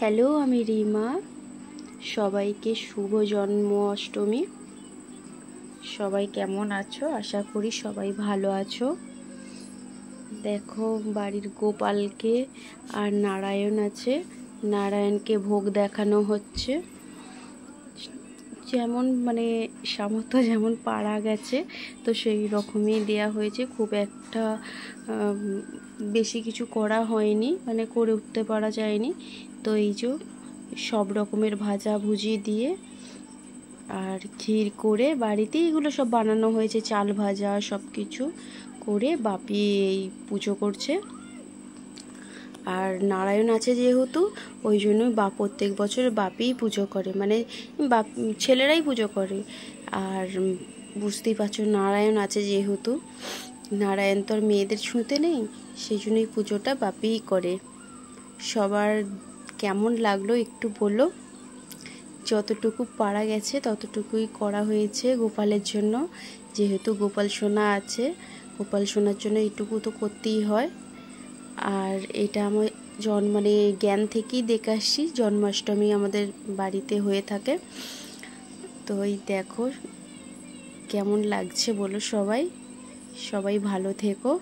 Hello, আমি রিমা। সবাইকে শুভ জন্মাষ্টমী। সবাই কেমন আছো? আশা করি সবাই ভালো আছো। দেখো, বাড়ির গোপালকে আর নারায়ণ আছে, নারায়ণকে ভোগ দেখানো হচ্ছে। যেমন সামর্থ্য যেমন পারা গেছে, তো সেই রকমই দেয়া হয়েছে। খুব একটা বেশি কিছু করা হয়নি, করে উঠতে পারা যায়নি। তো এই যে সব রকমের ভাজা ভুজি দিয়ে আর ক্ষীর করে বাড়িতে এগুলো সব বানানো হয়েছে, চাল ভাজা সব কিছু করে বাপি এই পুজো করছে। আর নারায়ণ আছে যেহেতু, ওই জন্যই প্রত্যেক বছর বাপিই পুজো করে, ছেলেরাই পুজো করে। আর বুঝতেই পারছো, নারায়ণ আছে যেহেতু, নারায়ণ তো আর মেয়েদের ছুঁতে নেই, সেই জন্যই পুজোটা বাপিই করে। সবার কেমন লাগলো একটু বলো। যতটুকু পারা গেছে ততটুকুই করা হয়েছে গোপালের জন্য, যেহেতু গোপাল সোনা আছে, গোপাল সোনার জন্য এইটুকু তো করতেই হয়। আর এটা আমার জ্ঞান থেকেই দেখে আসছি, জন্মাষ্টমী আমাদের বাড়িতে হয়ে থাকে। তো এই দেখো কেমন লাগছে বলো সবাই। সবাই ভালো থেকো।